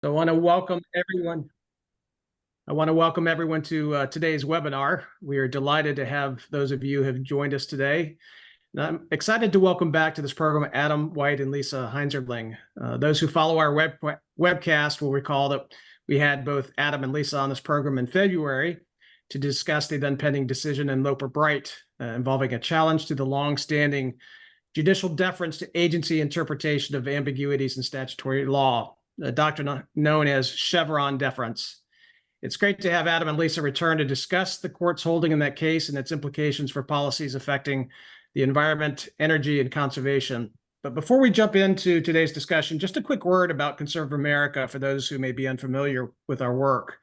So I want to welcome everyone. I want to welcome everyone to today's webinar. We are delighted to have those of you who have joined us today. And I'm excited to welcome back to this program Adam White and Lisa Heinzerling. Those who follow our webcast will recall that we had both Adam and Lisa on this program in February to discuss the then pending decision in Loper Bright involving a challenge to the long-standing judicial deference to agency interpretation of ambiguities in statutory law, a doctrine known as Chevron deference. It's great to have Adam and Lisa return to discuss the court's holding in that case and its implications for policies affecting the environment, energy, and conservation. But before we jump into today's discussion, just a quick word about ConservAmerica for those who may be unfamiliar with our work.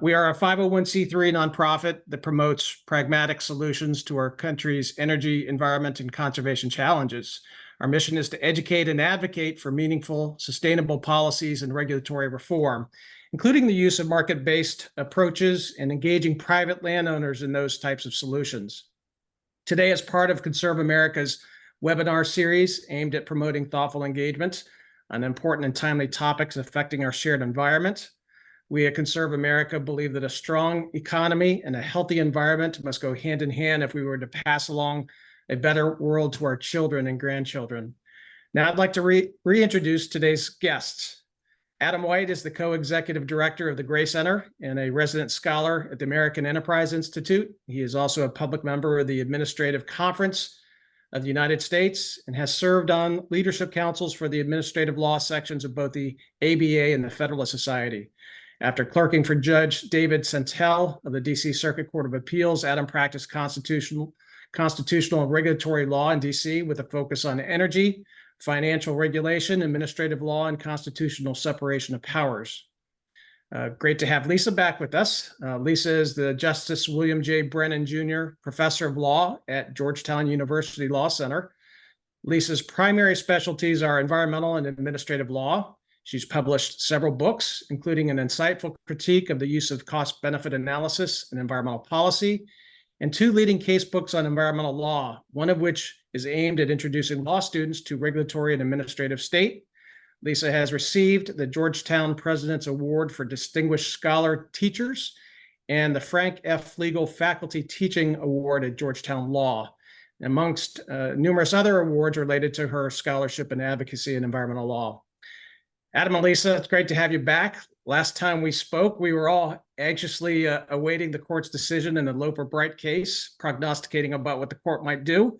We are a 501c3 nonprofit that promotes pragmatic solutions to our country's energy, environment, and conservation challenges. Our mission is to educate and advocate for meaningful, sustainable policies and regulatory reform, including the use of market-based approaches and engaging private landowners in those types of solutions. Today, as part of ConservAmerica's webinar series aimed at promoting thoughtful engagement on important and timely topics affecting our shared environment, we at ConservAmerica believe that a strong economy and a healthy environment must go hand in hand if we were to pass along a better world to our children and grandchildren. Now, I'd like to reintroduce today's guests. Adam White is the co-executive director of the Gray Center and a resident scholar at the American Enterprise Institute. He is also a public member of the Administrative Conference of the United States and has served on leadership councils for the administrative law sections of both the ABA and the Federalist Society. After clerking for Judge David Sentel of the D.C. Circuit Court of Appeals, Adam practiced constitutional and regulatory law in D.C. with a focus on energy, financial regulation, administrative law, and constitutional separation of powers. Great to have Lisa back with us. Lisa is the Justice William J. Brennan Jr. Professor of Law at Georgetown University Law Center. Lisa's primary specialties are environmental and administrative law. She's published several books, including an insightful critique of the use of cost-benefit analysis in environmental policy, and two leading case books on environmental law, one of which is aimed at introducing law students to regulatory and administrative state. Lisa has received the Georgetown President's Award for Distinguished Scholar Teachers and the Frank F. Legal Faculty Teaching Award at Georgetown Law, amongst numerous other awards related to her scholarship and advocacy in environmental law. Adam and Lisa, it's great to have you back. Last time we spoke, we were all anxiously awaiting the court's decision in the Loper Bright case, prognosticating about what the court might do.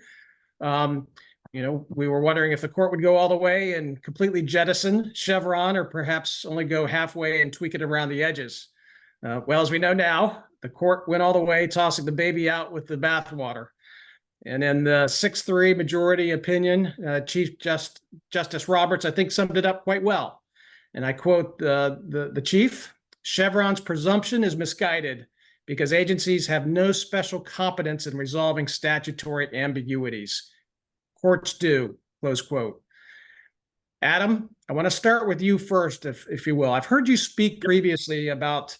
We were wondering if the court would go all the way and completely jettison Chevron, or perhaps only go halfway and tweak it around the edges. Well, as we know now, the court went all the way, tossing the baby out with the bathwater. And in the 6-3 majority opinion, Chief Justice Roberts, I think, summed it up quite well. And I quote the chief: "Chevron's presumption is misguided because agencies have no special competence in resolving statutory ambiguities. Courts do," close quote. Adam, I want to start with you first, if you will. I've heard you speak previously about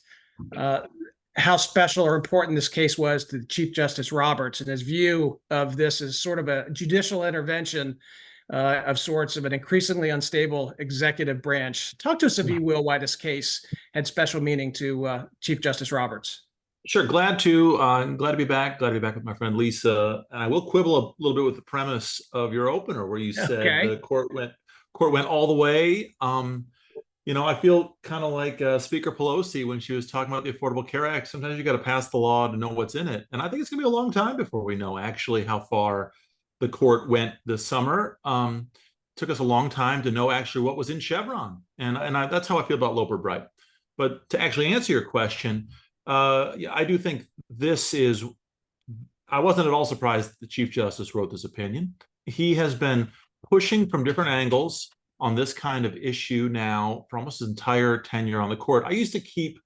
how special or important this case was to Chief Justice Roberts and his view of this as sort of a judicial intervention of sorts of an increasingly unstable executive branch. Talk to us, if you will, why this case had special meaning to Chief Justice Roberts. Sure, glad to. Glad to be back. Glad to be back with my friend Lisa. And I will quibble a little bit with the premise of your opener, where you said the court went all the way. I feel kind of like Speaker Pelosi when she was talking about the Affordable Care Act. Sometimes you got to pass the law to know what's in it. And I think it's going to be a long time before we know actually how far the court went this summer. Took us a long time to know actually what was in Chevron. And that's how I feel about Loper Bright. But to actually answer your question, I do think I wasn't at all surprised that the Chief Justice wrote this opinion. He has been pushing from different angles on this kind of issue now for almost his entire tenure on the court. I used to keep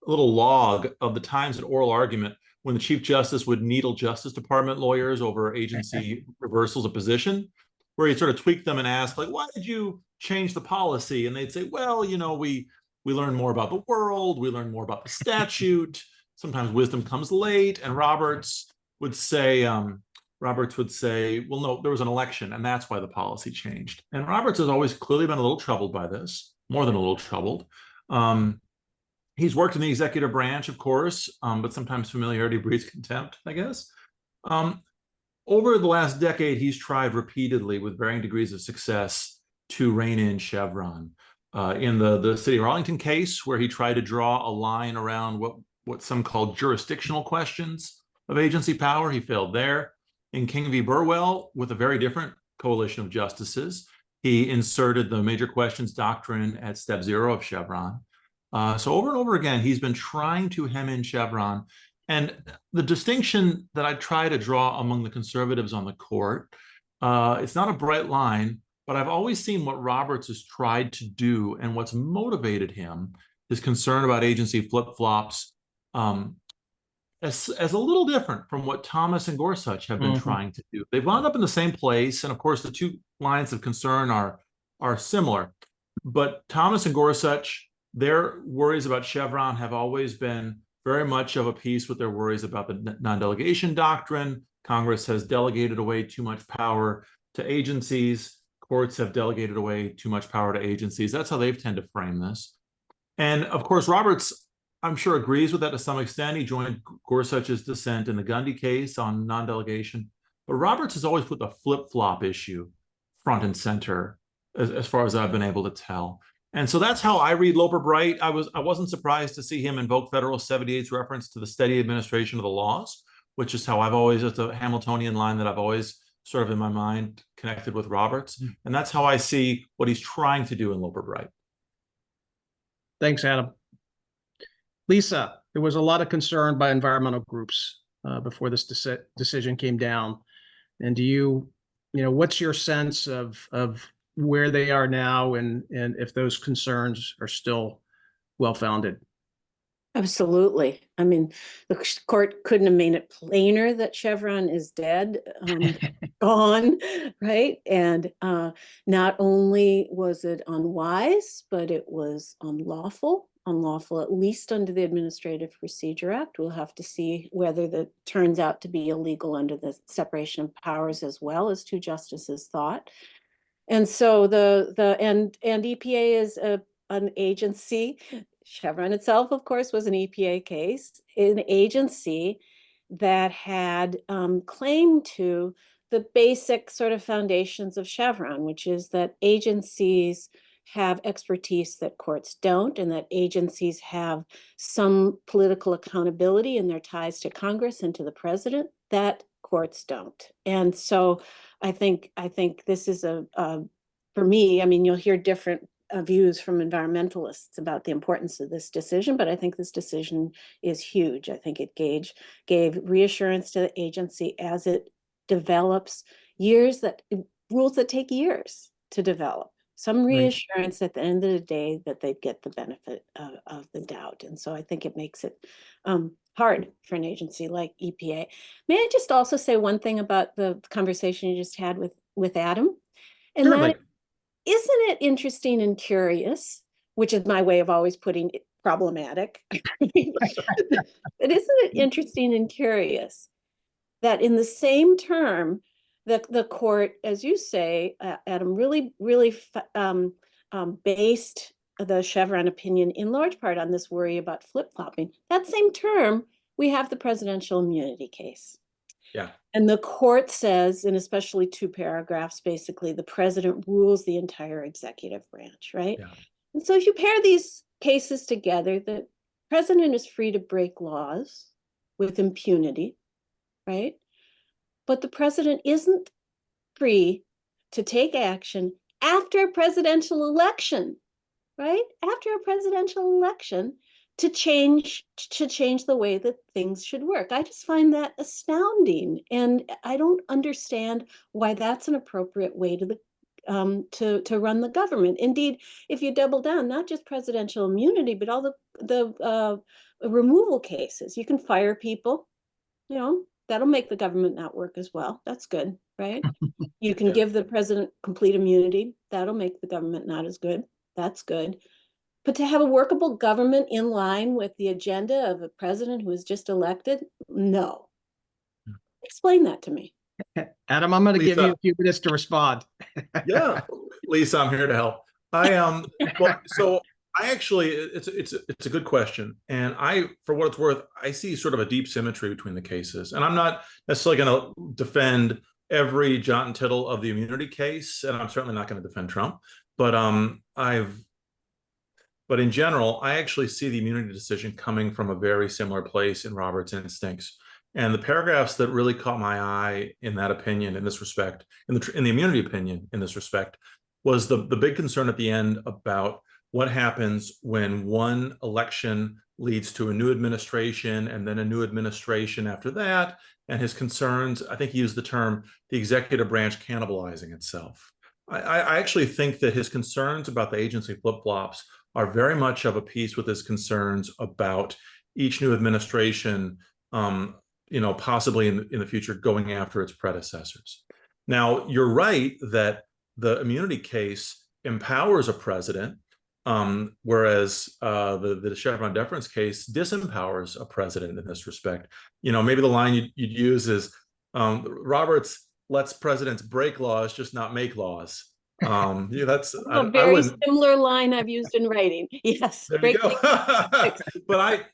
a little log of the times in oral argument when the Chief Justice would needle Justice Department lawyers over agency reversals of position, where he'd sort of tweak them and ask, like, why did you change the policy? And they'd say, well, we learn more about the world, we learn more about the statute. Sometimes wisdom comes late. And Roberts would say, well, no, there was an election and that's why the policy changed. And Roberts has always clearly been a little troubled by this. more than a little troubled. He's worked in the executive branch, of course, but sometimes familiarity breeds contempt, I guess. Over the last decade, he's tried repeatedly with varying degrees of success to rein in Chevron. In the City of Arlington case, where he tried to draw a line around what some call jurisdictional questions of agency power, he failed there. In King v. Burwell, with a very different coalition of justices, he inserted the major questions doctrine at step 0 of Chevron. So over and over again, he's been trying to hem in Chevron. And the distinction that I try to draw among the conservatives on the court, it's not a bright line, but I've always seen what Roberts has tried to do, and what's motivated him, his concern about agency flip-flops, as a little different from what Thomas and Gorsuch have been trying to do. They've wound up in the same place, and of course the two lines of concern are similar. But Thomas and Gorsuch, their worries about Chevron have always been very much of a piece with their worries about the non-delegation doctrine. Congress has delegated away too much power to agencies. Courts have delegated away too much power to agencies. That's how they've tended to frame this. And of course, Roberts, I'm sure, agrees with that to some extent. He joined Gorsuch's dissent in the Gundy case on non-delegation. But Roberts has always put the flip-flop issue front and center, as far as I've been able to tell. And so that's how I read Loper Bright. I wasn't surprised to see him invoke Federalist 78's reference to the steady administration of the laws, which is how I've always, it's a Hamiltonian line that I've always sort of in my mind connected with Roberts. And that's how I see what he's trying to do in Loper Bright. Thanks, Adam. Lisa, there was a lot of concern by environmental groups before this decision came down. And do you know, what's your sense of where they are now, and if those concerns are still well-founded? Absolutely. I mean, the court couldn't have made it plainer that Chevron is dead, gone, right? And not only was it unwise, but it was unlawful at least under the Administrative Procedure Act. We'll have to see whether that turns out to be illegal under the separation of powers, as well as two justices thought. And so and EPA is an agency. Chevron itself, of course, was an EPA case, an agency that had claim to the basic sort of foundations of Chevron, which is that agencies have expertise that courts don't, and that agencies have some political accountability in their ties to Congress and to the president that courts don't. And so I think this is for me, I mean, you'll hear different views from environmentalists about the importance of this decision, but I think this decision is huge. I think it gave reassurance to the agency as it develops rules that take years to develop. Some reassurance at the end of the day that they get the benefit of the doubt. And so I think it makes it hard for an agency like EPA. May I just also say one thing about the conversation you just had with Adam? And Certainly. that, isn't it interesting and curious, which is my way of always putting it problematic, but isn't it interesting and curious that in the same term, the court, as you say, Adam, really based the Chevron opinion in large part on this worry about flip-flopping. That same term, we have the presidential immunity case. Yeah. And the court says, in especially 2 paragraphs, basically, the president rules the entire executive branch, right? Yeah. And so if you pair these cases together, the president is free to break laws with impunity, right? But the president isn't free to take action after a presidential election, right? After a presidential election to change the way that things should work. I just find that astounding. And I don't understand why that's an appropriate way to run the government. Indeed, if you double down, not just presidential immunity, but all the removal cases, you can fire people, you know, that'll make the government not work as well. That's good, right? You can give the president complete immunity. That'll make the government not as good. That's good. But to have a workable government in line with the agenda of a president who was just elected, no. Explain that to me. Adam, I'm going to give you a few minutes to respond. Yeah, Lisa, I'm here to help. Well, so I actually, it's a good question, and for what it's worth, I see sort of a deep symmetry between the cases, and I'm not necessarily going to defend every jot and tittle of the immunity case, and I'm certainly not going to defend Trump, but but in general, I actually see the immunity decision coming from a very similar place in Roberts' instincts. And the paragraphs that really caught my eye in that opinion, in this respect, in the immunity opinion, in this respect, was the big concern at the end about what happens when one election leads to a new administration and then a new administration after that, and his concerns, I think he used the term, the executive branch cannibalizing itself. I actually think that his concerns about the agency flip-flops are very much of a piece with his concerns about each new administration, possibly in the future going after its predecessors. Now, you're right that the immunity case empowers a president, whereas the Chevron deference case disempowers a president in this respect. Maybe the line you'd use is Roberts lets presidents break laws, just not make laws. That's a very similar line I've used in writing. Yes, there you go. But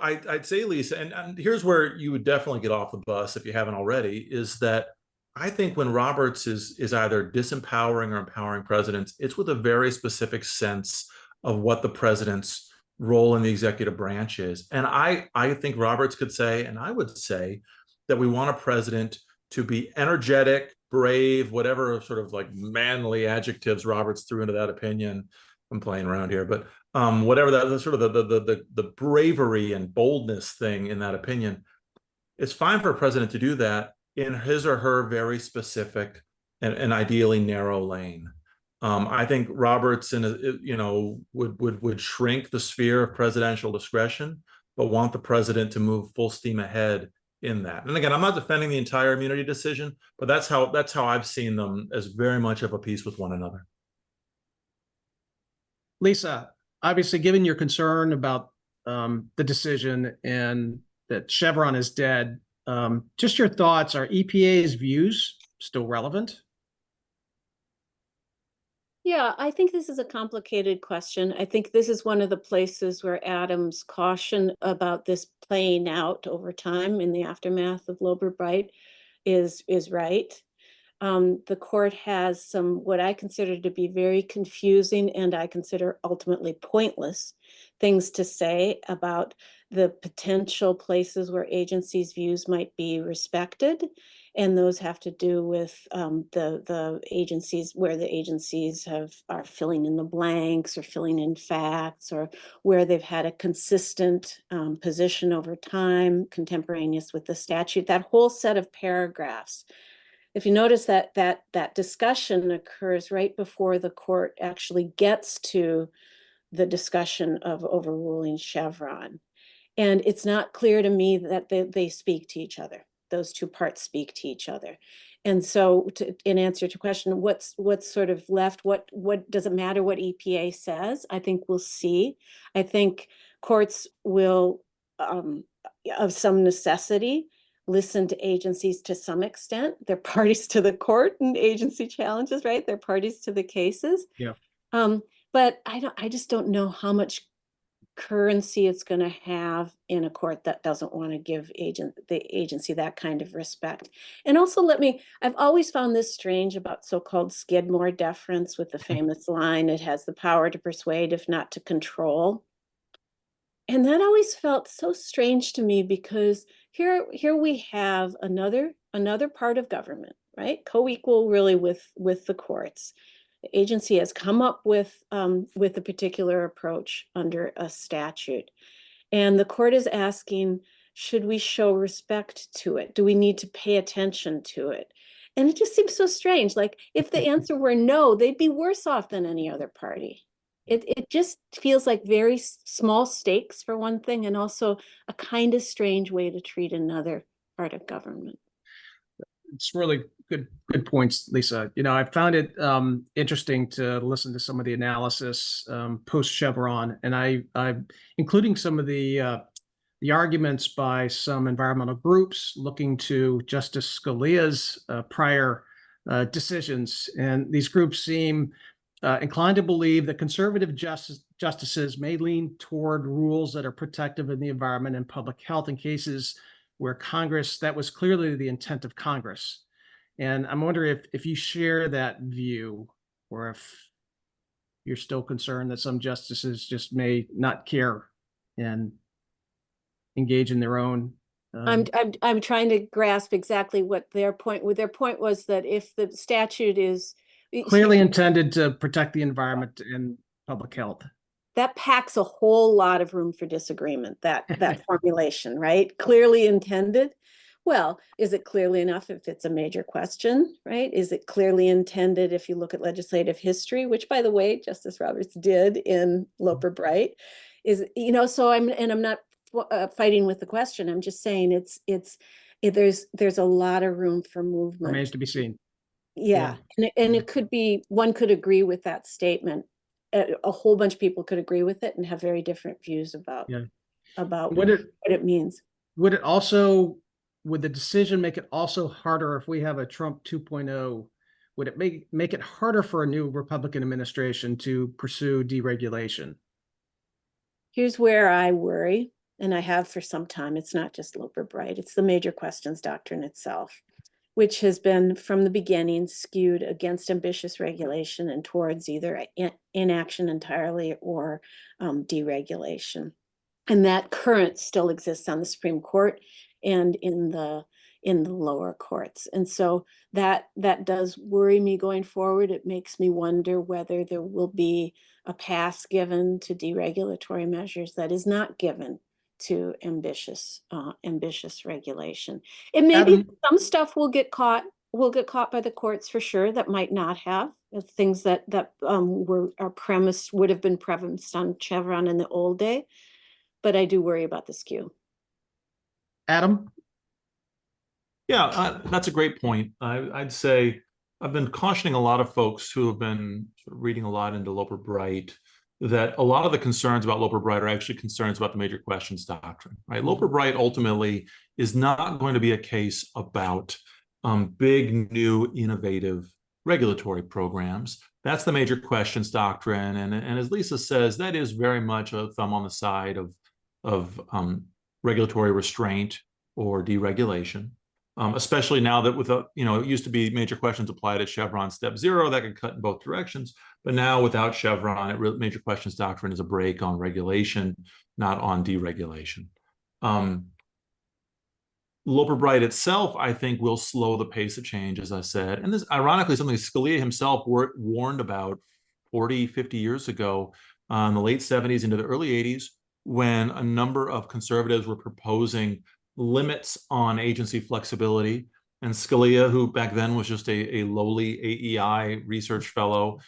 I'd say, Lisa, and here's where you would definitely get off the bus if you haven't already, is that I think when Roberts is either disempowering or empowering presidents, it's with a very specific sense of what the president's role in the executive branch is. And I think Roberts could say, and I would say, that we want a president to be energetic, brave, whatever sort of like manly adjectives Roberts threw into that opinion. I'm playing around here, but whatever that sort of the bravery and boldness thing in that opinion, it's fine for a president to do that in his or her very specific and ideally narrow lane. I think Roberts would shrink the sphere of presidential discretion, but want the president to move full steam ahead in that. And again, I'm not defending the entire immunity decision, but that's how I've seen them, as very much of a piece with one another. Lisa, obviously, given your concern about the decision and that Chevron is dead, just your thoughts, are EPA's views still relevant? Yeah, I think this is a complicated question. I think this is one of the places where Adam's caution about this playing out over time in the aftermath of Loper Bright is right. The court has some what I consider to be very confusing and I consider ultimately pointless things to say about the potential places where agencies' views might be respected. And those have to do with the agencies where the agencies are filling in the blanks or filling in facts, or where they've had a consistent position over time, contemporaneous with the statute. That whole set of paragraphs. If you notice that discussion occurs right before the court actually gets to the discussion of overruling Chevron. And it's not clear to me that they speak to each other. Those two parts speak to each other. And so in answer to your question, what's sort of left, what does it matter what EPA says? I think we'll see. I think courts will, of some necessity, listen to agencies to some extent. They're parties to the court and agency challenges, right? They're parties to the cases. Yeah. But I just don't know how much currency it's going to have in a court that doesn't want to give the agency that kind of respect. And also I've always found this strange about so-called Skidmore deference, with the famous line, it has the power to persuade, if not to control. And that always felt so strange to me, because here we have another part of government, right? Co-equal really with the courts. The agency has come up with a particular approach under a statute. And the court is asking, should we show respect to it? Do we need to pay attention to it? And it just seems so strange. Like, if the answer were no, they'd be worse off than any other party. It just feels like very small stakes, for one thing, and also a kind of strange way to treat another part of government. It's really good points, Lisa. I found it interesting to listen to some of the analysis post Chevron, and I including some of the arguments by some environmental groups looking to Justice Scalia's prior decisions. And these groups seem inclined to believe that conservative justices may lean toward rules that are protective of the environment and public health in cases where that was clearly the intent of Congress. And I'm wondering if you share that view, or if you're still concerned that some justices just may not care and engage in their own. I'm trying to grasp exactly what their point. Their point was that if the statute is clearly intended to protect the environment and public health, that packs a whole lot of room for disagreement. That formulation, right? Clearly intended. Well, is it clearly enough if it's a major question, right? Is it clearly intended if you look at legislative history, which, by the way, Justice Roberts did in Loper Bright? So I'm not fighting with the question. I'm just saying there's a lot of room for movement. Remains to be seen. Yeah. And it could be, one could agree with that statement. A whole bunch of people could agree with it and have very different views about what it means. Would the decision make it also harder if we have a Trump 2.0? Would it make it harder for a new Republican administration to pursue deregulation? Here's where I worry, and I have for some time. It's not just Loper Bright, it's the major questions doctrine itself, which has been from the beginning skewed against ambitious regulation and towards either inaction entirely or deregulation. And that current still exists on the Supreme Court and in the lower courts. And so that does worry me going forward. It makes me wonder whether there will be a pass given to deregulatory measures that is not given to ambitious regulation. It may be some stuff will get caught by the courts for sure that might not have things that would have been premised on Chevron in the old day, but I do worry about the skew. Adam? Yeah, that's a great point. I'd say I've been cautioning a lot of folks who have been sort of reading a lot into Loper Bright that a lot of the concerns about Loper Bright are actually concerns about the major questions doctrine, right? Loper Bright ultimately is not going to be a case about big, new, innovative regulatory programs. That's the major questions doctrine. And as Lisa says, that is very much a thumb on the side of regulatory restraint or deregulation. Especially now that it used to be major questions applied at Chevron step 0, that could cut in both directions. But now without Chevron, major questions doctrine is a break on regulation, not on deregulation. Loper Bright itself, I think, will slow the pace of change, as I said. And this, ironically, something Scalia himself warned about 40, 50 years ago, in the late 70s into the early 80s, when a number of conservatives were proposing limits on agency flexibility. And Scalia, who back then was just a lowly AEI research fellow,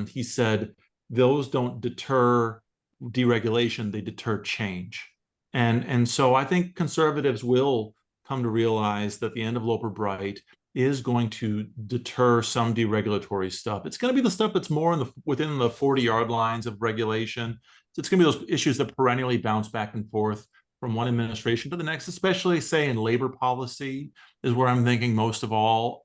he said, those don't deter deregulation, they deter change. And so I think conservatives will come to realize that the end of Loper Bright is going to deter some deregulatory stuff. It's going to be the stuff that's more within the 40-yard lines of regulation. So it's going to be those issues that perennially bounce back and forth from one administration to the next, especially, say, in labor policy is where I'm thinking most of all.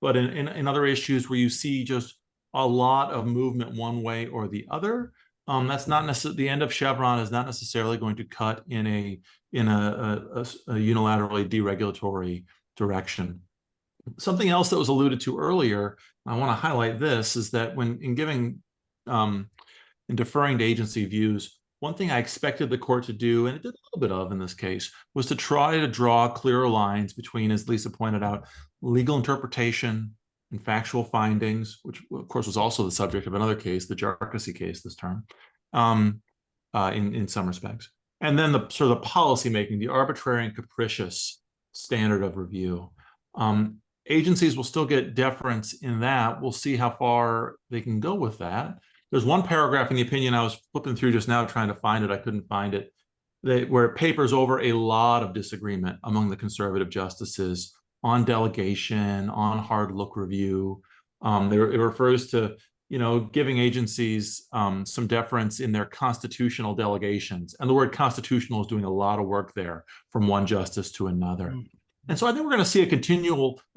But in other issues where you see just a lot of movement one way or the other, that's not necessarily, the end of Chevron is not necessarily going to cut in a unilaterally deregulatory direction. Something else that was alluded to earlier, I want to highlight this, is that in deferring to agency views, one thing I expected the court to do, and it did a little bit of in this case, was to try to draw clearer lines between, as Lisa pointed out, legal interpretation and factual findings, which of course was also the subject of another case, the Jarkissi case this term, in some respects. And then the sort of the policy making, the arbitrary and capricious standard of review. Agencies will still get deference in that. We'll see how far they can go with that. There's one paragraph in the opinion I was flipping through just now trying to find it. I couldn't find it, where it papers over a lot of disagreement among the conservative justices on delegation, on hard look review. It refers to, giving agencies some deference in their constitutional delegations. And the word constitutional is doing a lot of work there from one justice to another. And so I think we're going to see a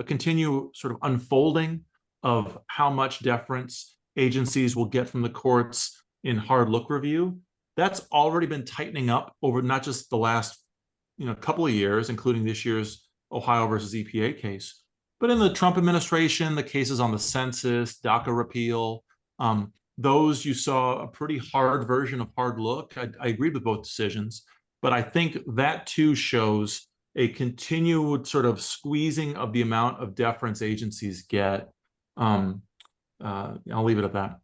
continual sort of unfolding of how much deference agencies will get from the courts in hard look review, that's already been tightening up over not just the last couple of years, including this year's Ohio versus EPA case, but in the Trump administration, the cases on the census, DACA repeal, those you saw a pretty hard version of hard look. I agreed with both decisions, but I think that too shows a continued sort of squeezing of the amount of deference agencies get. I'll leave it at that.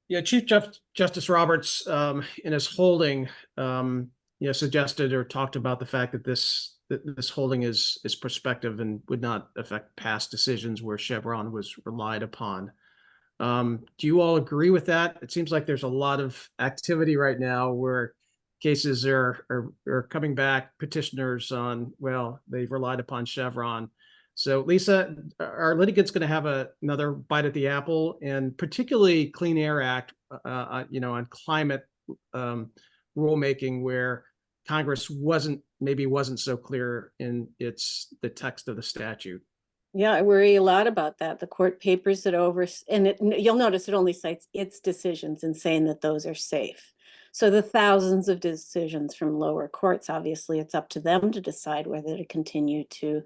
Yeah, Chief Justice Roberts, in his holding, suggested or talked about the fact that this holding is prospective and would not affect past decisions where Chevron was relied upon. Do you all agree with that? It seems like there's a lot of activity right now where cases are coming back, petitioners on, well, they've relied upon Chevron. So Lisa, are litigants going to have another bite at the apple, and particularly Clean Air Act, on climate rulemaking, where Congress wasn't so clear in the text of the statute? Yeah, I worry a lot about that. The court papers it over, and you'll notice it only cites its decisions in saying that those are safe. So the thousands of decisions from lower courts, obviously, it's up to them to decide whether to continue to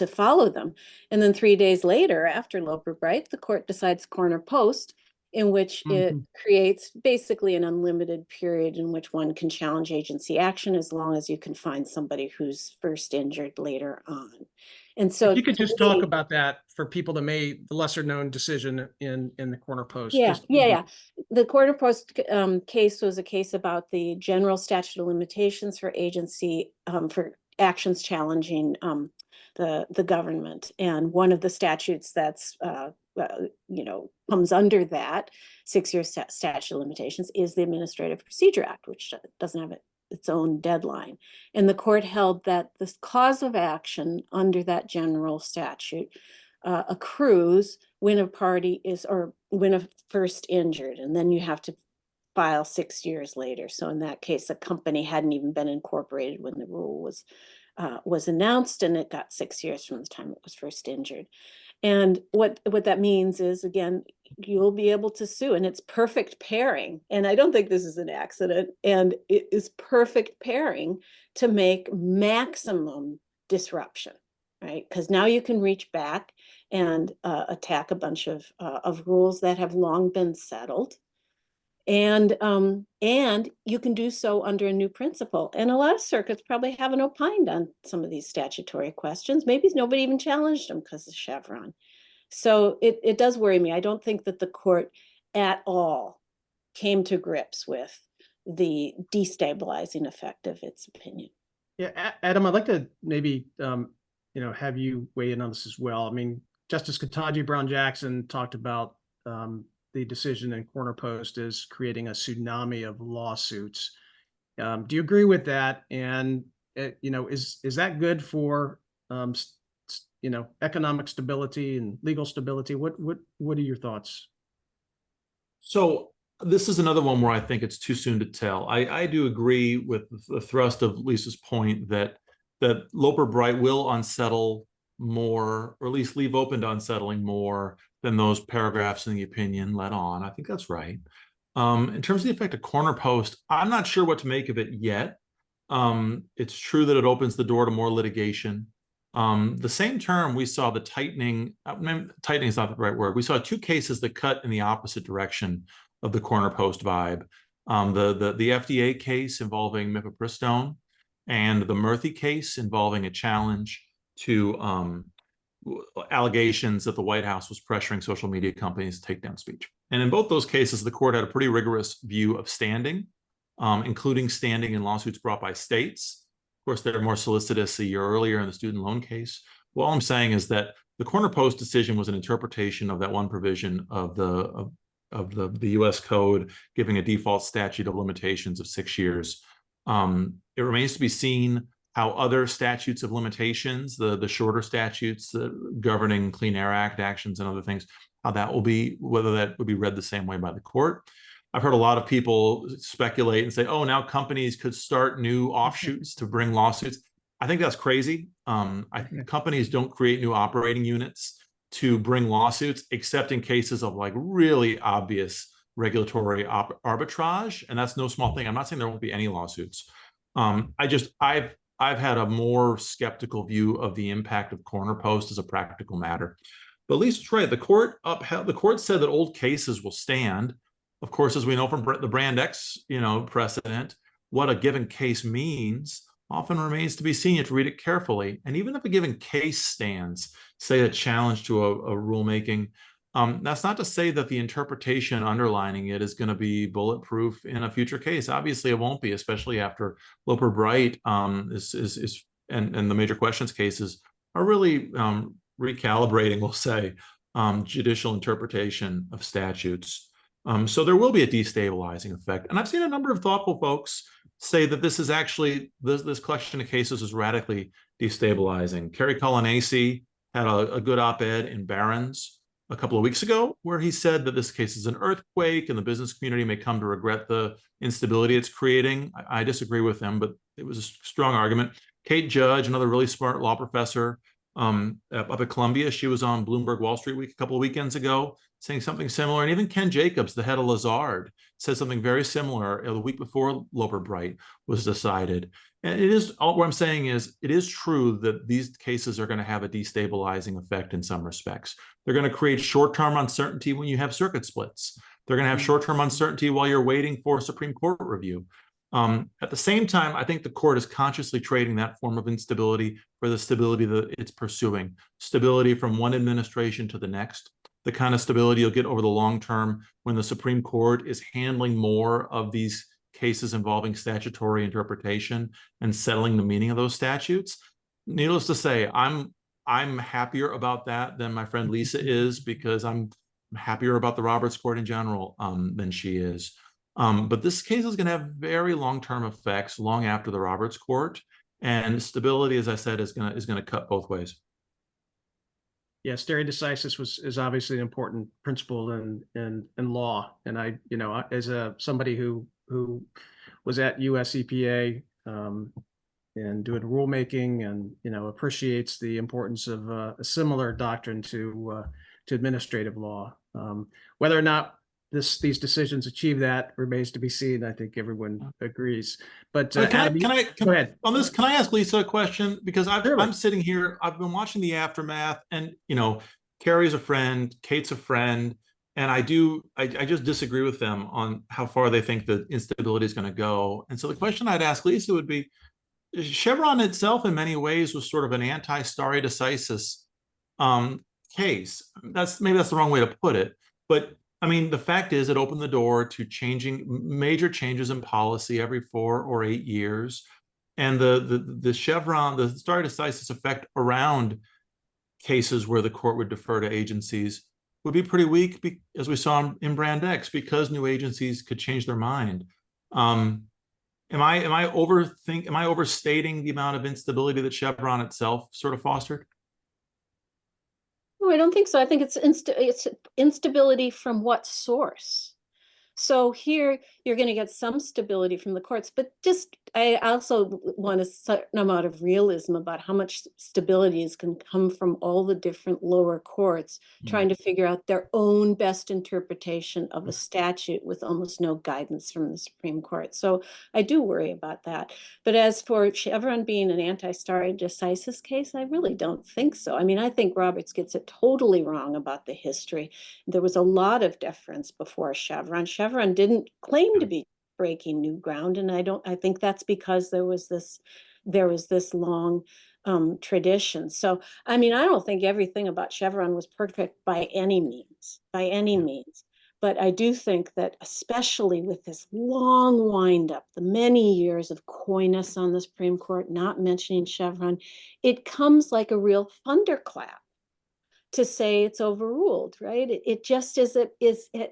follow them. And then 3 days later, after Loper Bright, the court decides corner post, in which it creates basically an unlimited period in which one can challenge agency action as long as you can find somebody who's first injured later on. And so if you could just talk about that for people that the lesser known decision in the corner post. Yeah. The corner post case was a case about the general statute of limitations for agency for actions challenging the government. And one of the statutes that's comes under that 6-year statute of limitations is the Administrative Procedure Act, which doesn't have its own deadline. And the court held that the cause of action under that general statute accrues when a party is, or when a first injured, and then you have to file 6 years later. So in that case, a company hadn't even been incorporated when the rule was announced, and it got 6 years from the time it was first injured. And what that means is, again, you'll be able to sue, and it's perfect pairing. And I don't think this is an accident. And it is perfect pairing to make maximum disruption, right? Because now you can reach back and attack a bunch of rules that have long been settled. And you can do so under a new principle. And a lot of circuits probably haven't opined on some of these statutory questions. Maybe nobody even challenged them because of Chevron. So it does worry me. I don't think that the court at all came to grips with the destabilizing effect of its opinion. Yeah, Adam, I'd like to maybe have you weigh in on this as well. I mean, Justice Ketanji Brown Jackson talked about the decision in corner post is creating a tsunami of lawsuits. Do you agree with that? And is that good for economic stability and legal stability? What are your thoughts? So this is another one where I think it's too soon to tell. I do agree with the thrust of Lisa's point that Loper Bright will unsettle more, or at least leave open to unsettling more than those paragraphs in the opinion let on. I think that's right. In terms of the effect of corner post, I'm not sure what to make of it yet. It's true that it opens the door to more litigation. The same term we saw the tightening is not the right word. We saw 2 cases that cut in the opposite direction of the corner post vibe. The FDA case involving mifepristone, and the Murthy case involving a challenge to allegations that the White House was pressuring social media companies to take down speech. And in both those cases, the court had a pretty rigorous view of standing, including standing in lawsuits brought by states. Of course, they're more solicitous a year earlier in the student loan case. Well, all I'm saying is that the corner post decision was an interpretation of that one provision of the U.S. Code giving a default statute of limitations of 6 years. It remains to be seen how other statutes of limitations, the shorter statutes governing Clean Air Act actions and other things, how that will be, whether that would be read the same way by the court. I've heard a lot of people speculate and say, oh, now companies could start new offshoots to bring lawsuits. I think that's crazy. Companies don't create new operating units to bring lawsuits, except in cases of like really obvious regulatory arbitrage, and that's no small thing. I'm not saying there won't be any lawsuits. I've had a more skeptical view of the impact of corner post as a practical matter. But Lisa's right. The court said that old cases will stand. Of course, as we know from the Brand X, precedent, what a given case means often remains to be seen. You have to read it carefully. And even if a given case stands, say a challenge to a rulemaking, that's not to say that the interpretation underlining it is going to be bulletproof in a future case. Obviously, it won't be, especially after Loper Bright and the major questions cases are really recalibrating, we'll say, judicial interpretation of statutes. So there will be a destabilizing effect. And I've seen a number of thoughtful folks say that this is actually, this collection of cases is radically destabilizing. Kerry Colonnesi had a good op-ed in Barron's a couple of weeks ago, where he said that this case is an earthquake and the business community may come to regret the instability it's creating. I disagree with him, but it was a strong argument. Kate Judge, another really smart law professor up at Columbia, she was on Bloomberg Wall Street Week a couple of weekends ago saying something similar. And even Ken Jacobs, the head of Lazard, said something very similar the week before Loper Bright was decided. And it is, all what I'm saying is, it is true that these cases are going to have a destabilizing effect in some respects. They're going to create short-term uncertainty when you have circuit splits. They're going to have short-term uncertainty while you're waiting for Supreme Court review. At the same time, I think the court is consciously trading that form of instability for the stability that it's pursuing. Stability from one administration to the next. The kind of stability you'll get over the long term when the Supreme Court is handling more of these cases involving statutory interpretation and settling the meaning of those statutes. Needless to say, I'm happier about that than my friend Lisa is, because I'm happier about the Roberts Court in general than she is. But this case is going to have very long-term effects long after the Roberts Court, and stability, as I said, is going to cut both ways. Yeah, stare decisis is obviously an important principle in law, and I, as somebody who was at US EPA and doing rulemaking, and appreciates the importance of a similar doctrine to administrative law. Whether or not these decisions achieve that remains to be seen. I think everyone agrees. But go ahead. On this, can I ask Lisa a question? Because I'm sitting here, I've been watching the aftermath, and Carrie's a friend, Kate's a friend, and I just disagree with them on how far they think the instability is going to go. And so the question I'd ask Lisa would be, Chevron itself in many ways was sort of an anti-stare decisis case. Maybe that's the wrong way to put it, but I mean, the fact is it opened the door to major changes in policy every 4 or 8 years. And the Chevron, the stare decisis effect around cases where the court would defer to agencies would be pretty weak, as we saw in Brand X, because new agencies could change their mind. Am I overstating the amount of instability that Chevron itself sort of fostered? No, I don't think so. I think it's instability from what source? So here you're going to get some stability from the courts, but I also want a certain amount of realism about how much stability can come from all the different lower courts trying to figure out their own best interpretation of a statute with almost no guidance from the Supreme Court. So I do worry about that. But as for Chevron being an anti-stare decisis case, I really don't think so. I mean, I think Roberts gets it totally wrong about the history. There was a lot of deference before Chevron. Chevron didn't claim to be breaking new ground, and I think that's because there was this long tradition. So I mean, I don't think everything about Chevron was perfect by any means, but I do think that, especially with this long windup, the many years of coyness on the Supreme Court not mentioning Chevron, it comes like a real thunderclap to say it's overruled, right? It just it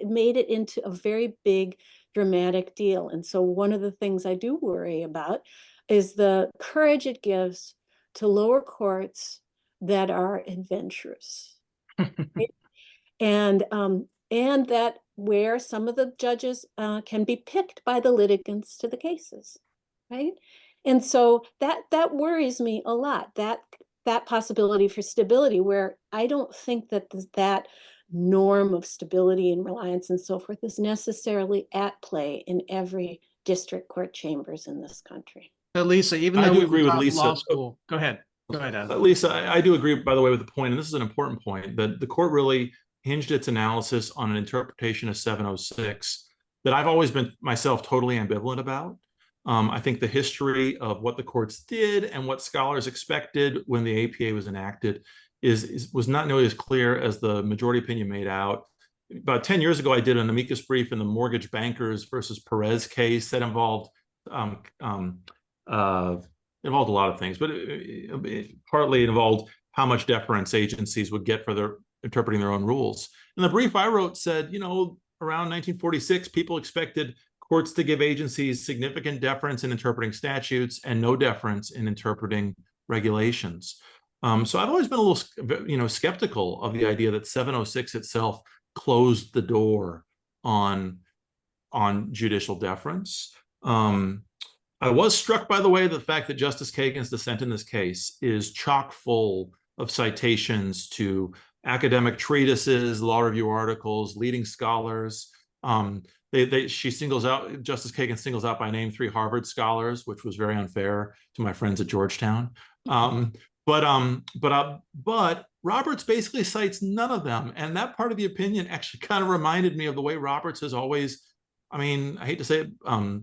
made it into a very big dramatic deal. And so one of the things I do worry about is the courage it gives to lower courts that are adventurous. Right? And that where some of the judges can be picked by the litigants to the cases, right? And so that worries me a lot. That that possibility for stability, where I don't think that that norm of stability and reliance and so forth is necessarily at play in every district court chambers in this country. So Lisa, even though we agree with Lisa, law school, go ahead. Go ahead, Adam. Lisa, I do agree, by the way, with the point, and this is an important point, that the court really hinged its analysis on an interpretation of 706 that I've always been myself totally ambivalent about. I think the history of what the courts did and what scholars expected when the APA was enacted was not nearly as clear as the majority opinion made out. About 10 years ago, I did an amicus brief in the mortgage bankers versus Perez case that involved involved a lot of things, but partly involved how much deference agencies would get for interpreting their own rules. And the brief I wrote said, you know, around 1946, people expected courts to give agencies significant deference in interpreting statutes and no deference in interpreting regulations. So I've always been a little, skeptical of the idea that 706 itself closed the door on judicial deference. I was struck, by the way, the fact that Justice Kagan's dissent in this case is chock full of citations to academic treatises, law review articles, leading scholars. Justice Kagan singles out by name 3 Harvard scholars, which was very unfair to my friends at Georgetown. But Roberts basically cites none of them. And that part of the opinion actually kind of reminded me of the way Roberts has always, I hate to say it,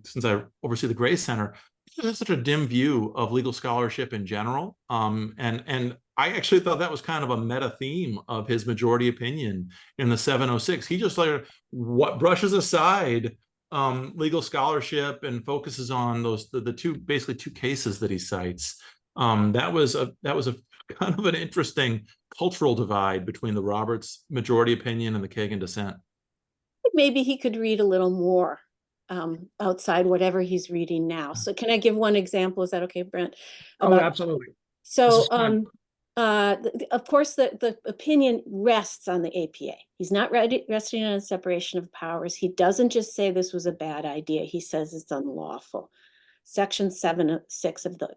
since I oversee the Gray Center, there's such a dim view of legal scholarship in general. And I actually thought that was kind of a meta theme of his majority opinion in the 706. He just brushes aside legal scholarship and focuses on basically two cases that he cites. That was a kind of an interesting cultural divide between the Roberts majority opinion and the Kagan dissent. Maybe he could read a little more outside whatever he's reading now. So can I give one example? Is that okay, Brent? Absolutely. So of course, the opinion rests on the APA. He's not resting on a separation of powers. He doesn't just say this was a bad idea. He says it's unlawful. Section 7.6 of the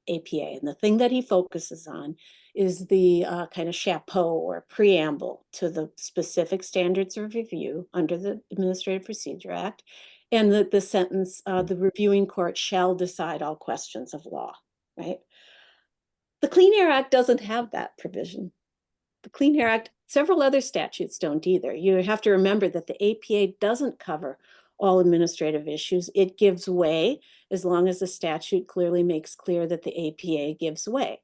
APA. And the thing that he focuses on is the kind of chapeau or preamble to the specific standards of review under the Administrative Procedure Act. And the sentence, the reviewing court shall decide all questions of law, right? The Clean Air Act doesn't have that provision. The Clean Air Act, several other statutes don't either. You have to remember that the APA doesn't cover all administrative issues. It gives way as long as the statute clearly makes clear that the APA gives way.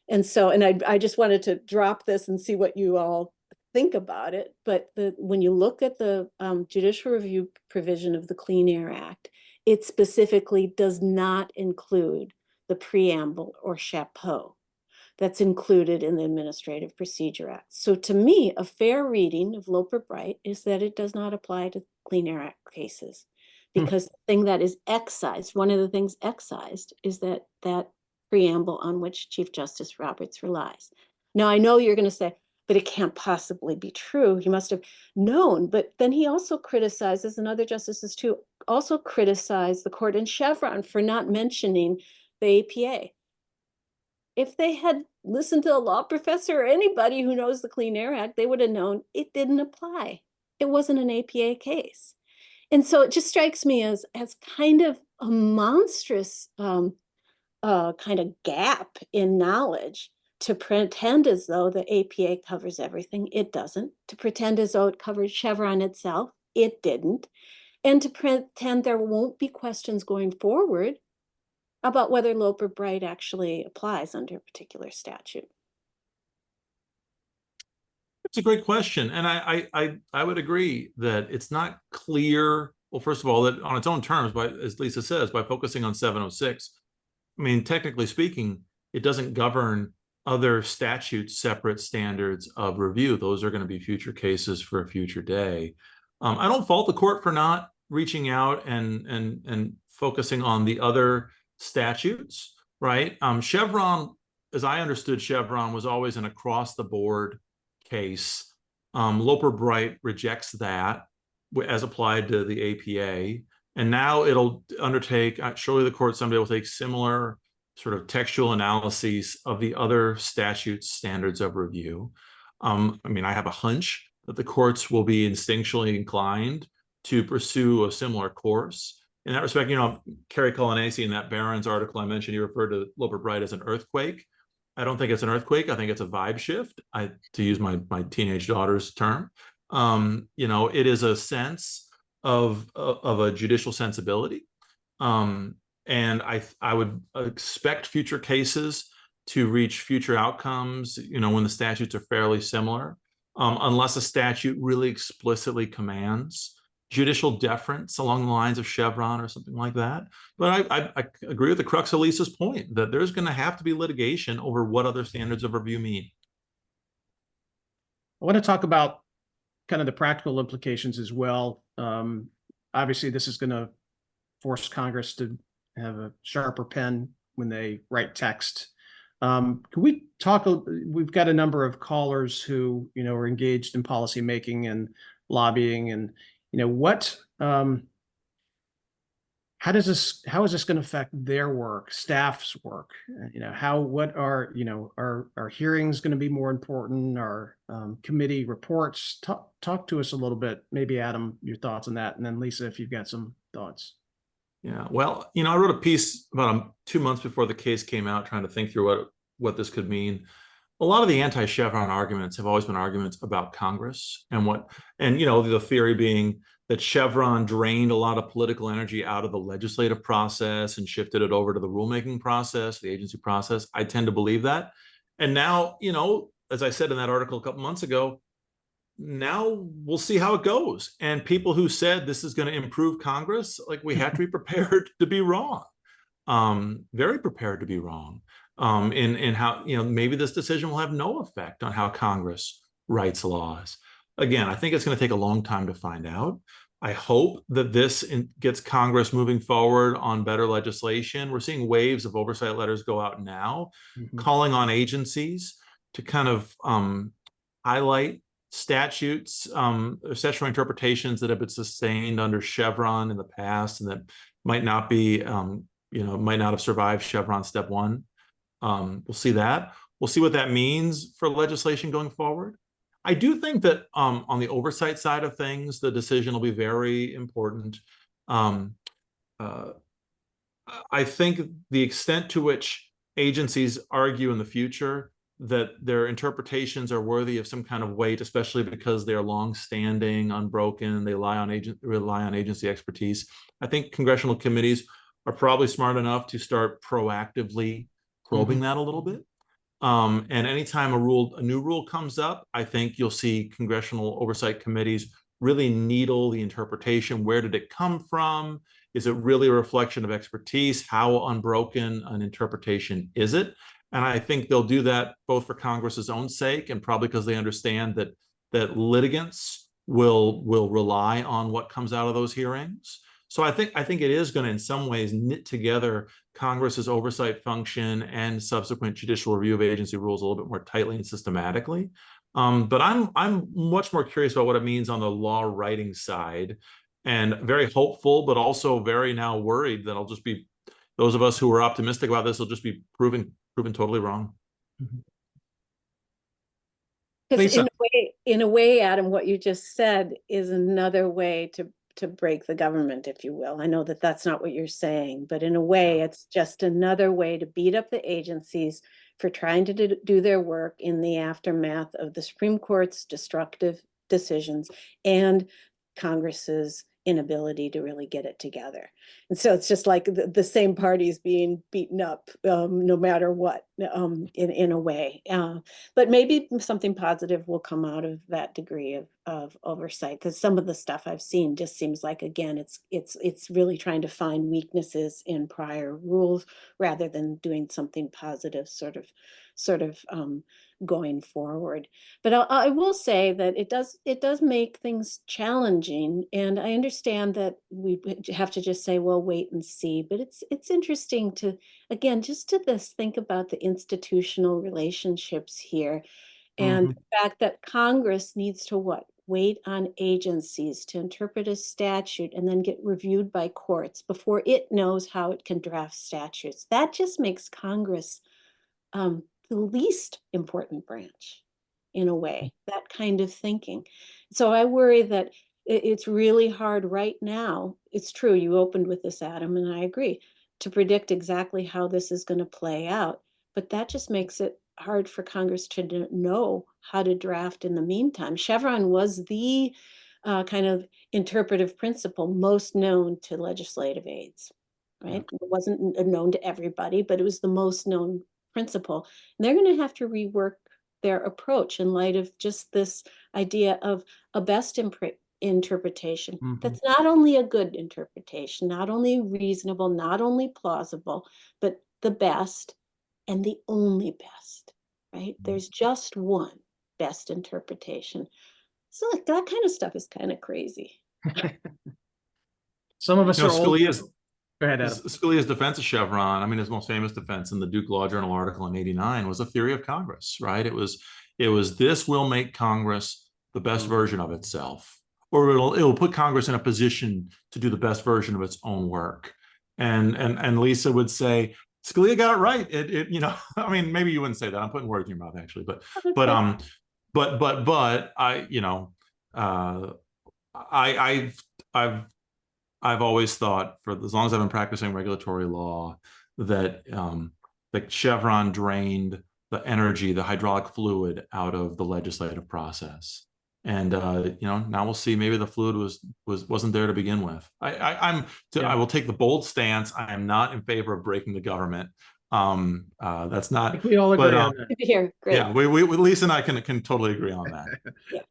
And so, and I just wanted to drop this and see what you all think about it. But when you look at the judicial review provision of the Clean Air Act, it specifically does not include the preamble or chapeau that's included in the Administrative Procedure Act. So to me, a fair reading of Loper Bright is that it does not apply to Clean Air Act cases, because the thing that is excised, one of the things excised is that preamble on which Chief Justice Roberts relies. Now, I know you're going to say, but it can't possibly be true. He must have known. But then he also criticizes, and other justices too, also criticized the court in Chevron for not mentioning the APA. If they had listened to a law professor or anybody who knows the Clean Air Act, they would have known it didn't apply. It wasn't an APA case. And so it just strikes me as kind of a monstrous kind of gap in knowledge to pretend as though the APA covers everything. It doesn't. To pretend as though it covers Chevron itself. It didn't. And to pretend there won't be questions going forward about whether Loper Bright actually applies under a particular statute. It's a great question. And I would agree that it's not clear, well, first of all, that on its own terms, as Lisa says, by focusing on 706, technically speaking, it doesn't govern other statutes' separate standards of review. Those are going to be future cases for a future day. I don't fault the court for not reaching out and focusing on the other statutes, right? Chevron, as I understood Chevron, was always an across-the-board case. Loper Bright rejects that as applied to the APA. And now it'll undertake, surely the court someday will take similar sort of textual analyses of the other statutes standards of review. I mean, I have a hunch that the courts will be instinctually inclined to pursue a similar course. In that respect, Kerry Culanese in that Barron's article I mentioned, he referred to Loper Bright as an earthquake. I don't think it's an earthquake. I think it's a vibe shift, to use my teenage daughter's term. It is a sense of a judicial sensibility. And I would expect future cases to reach future outcomes, when the statutes are fairly similar, unless a statute really explicitly commands judicial deference along the lines of Chevron or something like that. But I agree with the crux of Lisa's point that there's going to have to be litigation over what other standards of review mean. I want to talk about kind of the practical implications as well. Obviously, this is going to force Congress to have a sharper pen when they write text. Can we talk? We've got a number of callers who, are engaged in policymaking and lobbying, and how is this going to affect their work, staff's work? What are hearings going to be more important? Are committee reports? Talk to us a little bit. Maybe Adam, your thoughts on that, and then Lisa, if you've got some thoughts. Yeah, well, I wrote a piece about 2 months before the case came out, trying to think through what this could mean. A lot of the anti-Chevron arguments have always been arguments about Congress and the theory being that Chevron drained a lot of political energy out of the legislative process and shifted it over to the rulemaking process, the agency process. I tend to believe that. And now, as I said in that article a couple months ago, now we'll see how it goes. And people who said this is going to improve Congress, we have to be prepared to be wrong, very prepared to be wrong. In how, maybe this decision will have no effect on how Congress writes laws. Again, I think it's going to take a long time to find out. I hope that this gets Congress moving forward on better legislation. We're seeing waves of oversight letters go out now, calling on agencies to kind of highlight statutes, statutory interpretations that have been sustained under Chevron in the past and that might not be, might not have survived Chevron step one. We'll see that. We'll see what that means for legislation going forward. I do think that on the oversight side of things, the decision will be very important. I think the extent to which agencies argue in the future that their interpretations are worthy of some kind of weight, especially because they're long-standing, unbroken, they rely on agency expertise. I think congressional committees are probably smart enough to start proactively probing that a little bit. And anytime a new rule comes up, I think you'll see congressional oversight committees really needle the interpretation. Where did it come from? Is it really a reflection of expertise? How unbroken an interpretation is it? And I think they'll do that both for Congress's own sake and probably because they understand that litigants will rely on what comes out of those hearings. So I think it is going to, in some ways, knit together Congress's oversight function and subsequent judicial review of agency rules a little bit more tightly and systematically. But I'm much more curious about what it means on the law writing side, and very hopeful, but also very now worried that I'll just be, those of us who are optimistic about this will just be proven totally wrong. Because in a way, Adam, what you just said is another way to break the government, if you will. I know that that's not what you're saying, but in a way, it's just another way to beat up the agencies for trying to do their work in the aftermath of the Supreme Court's destructive decisions and Congress's inability to really get it together. And so it's just like the same parties being beaten up, no matter what, in a way. But maybe something positive will come out of that degree of oversight, because some of the stuff I've seen just seems like, again, it's really trying to find weaknesses in prior rules rather than doing something positive, sort of going forward. But I will say that it does make things challenging, and I understand that we have to just say, well, wait and see. But it's interesting to, again, just to think about the institutional relationships here, and the fact that Congress needs to wait on agencies to interpret a statute and then get reviewed by courts before it knows how it can draft statutes. That just makes Congress the least important branch in a way, that kind of thinking. So I worry that it's really hard right now. It's true, you opened with this, Adam, and I agree, to predict exactly how this is going to play out. But that just makes it hard for Congress to know how to draft in the meantime. Chevron was the kind of interpretive principle most known to legislative aides, right? It wasn't known to everybody, but it was the most known principle. And they're going to have to rework their approach in light of just this idea of a best interpretation. That's not only a good interpretation, not only reasonable, not only plausible, but the best and the only best, right? There's just one best interpretation. So like, that kind of stuff is kind of crazy. Some of us are old. Go ahead, Adam. Scalia's defense of Chevron, I mean, his most famous defense in the Duke Law Journal article in '89 was a theory of Congress, right? It was this will make Congress the best version of itself, or it'll put Congress in a position to do the best version of its own work. And Lisa would say, Scalia got it right. You know, I mean, maybe you wouldn't say that. I'm putting words in your mouth, actually, but I, you know, I've always thought, for as long as I've been practicing regulatory law, that that Chevron drained the energy, the hydraulic fluid out of the legislative process. And you know, now we'll see. Maybe the fluid wasn't there to begin with. I will take the bold stance. I am not in favor of breaking the government. That's not. I think we all agree on that. Here, great. Yeah, we Lisa and I can totally agree on that. Yeah.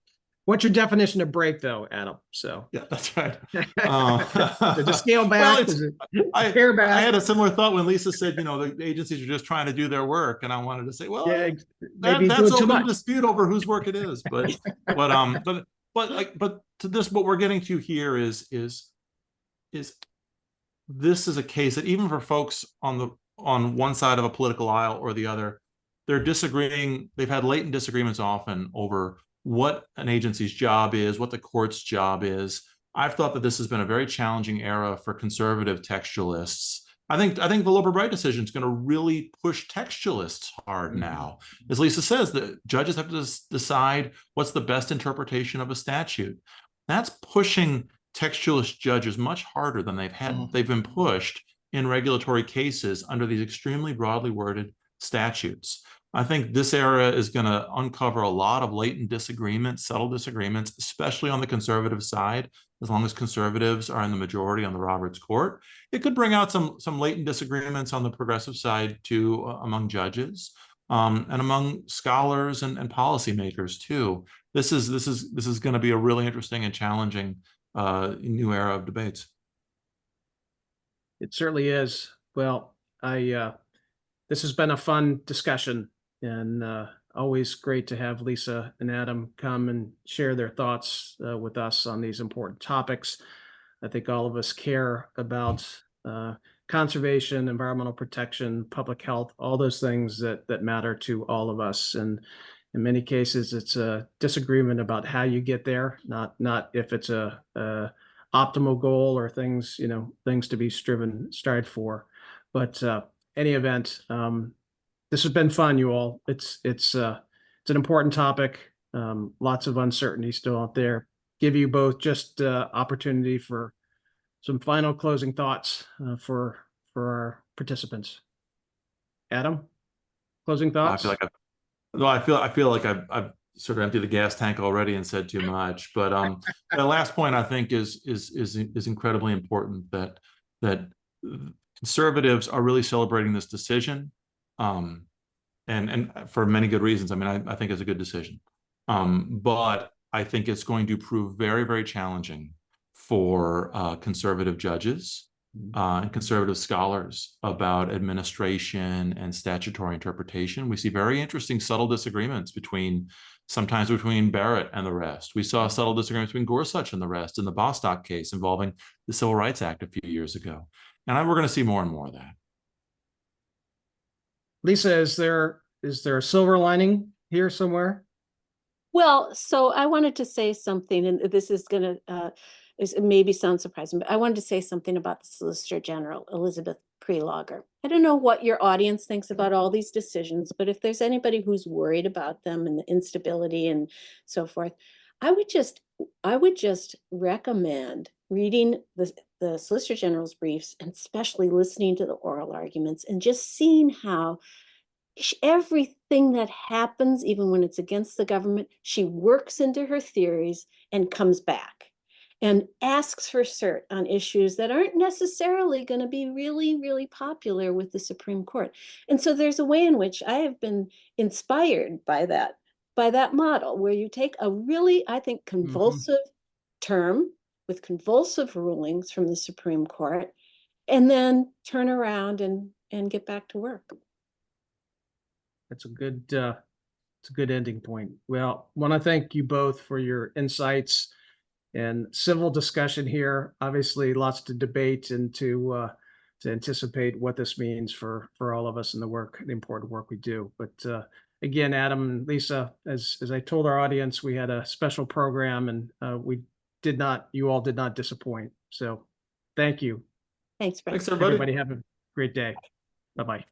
What's your definition of break, though, Adam? So yeah, that's right. To scale back, well, I had a similar thought when Lisa said, you know, the agencies are just trying to do their work, and I wanted to say, well, yeah, that's a dispute over whose work it is. But to this, what we're getting to here is this is a case that even for folks on one side of a political aisle or the other, they're disagreeing. They've had latent disagreements often over what an agency's job is, what the court's job is. I've thought that this has been a very challenging era for conservative textualists. I think the Loper Bright decision is going to really push textualists hard now. As Lisa says, the judges have to decide what's the best interpretation of a statute. That's pushing textualist judges much harder than they've been pushed in regulatory cases under these extremely broadly worded statutes. I think this era is going to uncover a lot of latent disagreements, subtle disagreements, especially on the conservative side. As long as conservatives are in the majority on the Roberts Court, it could bring out some latent disagreements on the progressive side too, among judges and among scholars and policymakers too. This is going to be a really interesting and challenging new era of debates. It certainly is. Well, this has been a fun discussion, and always great to have Lisa and Adam come and share their thoughts with us on these important topics. I think all of us care about conservation, environmental protection, public health, all those things that matter to all of us. And in many cases, it's a disagreement about how you get there, not if it's a optimal goal or things to be strived for. But any event, this has been fun, you all. It's an important topic. Lots of uncertainty still out there. Give you both just opportunity for some final closing thoughts for our participants. Adam, closing thoughts? I feel like I've sort of emptied the gas tank already and said too much. But the last point I think is incredibly important, that conservatives are really celebrating this decision, and for many good reasons. I mean, I think it's a good decision, but I think it's going to prove very, very challenging for conservative judges and conservative scholars about administration and statutory interpretation. We see very interesting subtle disagreements sometimes between Barrett and the rest. We saw subtle disagreements between Gorsuch and the rest in the Bostock case involving the Civil Rights Act a few years ago. And we're going to see more and more of that. Lisa, is there a silver lining here somewhere? Well, so I wanted to say something, and this is going to maybe sound surprising, but I wanted to say something about the Solicitor General, Elizabeth Prelogger. I don't know what your audience thinks about all these decisions, but if there's anybody who's worried about them and the instability and so forth, I would just recommend reading the Solicitor General's briefs, and especially listening to the oral arguments and just seeing how everything that happens, even when it's against the government, she works into her theories and comes back and asks for cert on issues that aren't necessarily going to be really, really popular with the Supreme Court. And so there's a way in which I have been inspired by that model, where you take a really, I think, convulsive term with convulsive rulings from the Supreme Court, and then turn around and get back to work. That's a good ending point. Well, I want to thank you both for your insights and civil discussion here. Obviously, lots to debate and to anticipate what this means for all of us in the important work we do. But again, Adam and Lisa, as I told our audience, we had a special program, and you all did not disappoint. So thank you. Thanks, Brent. Thanks, everybody. Everybody have a great day. Bye-bye.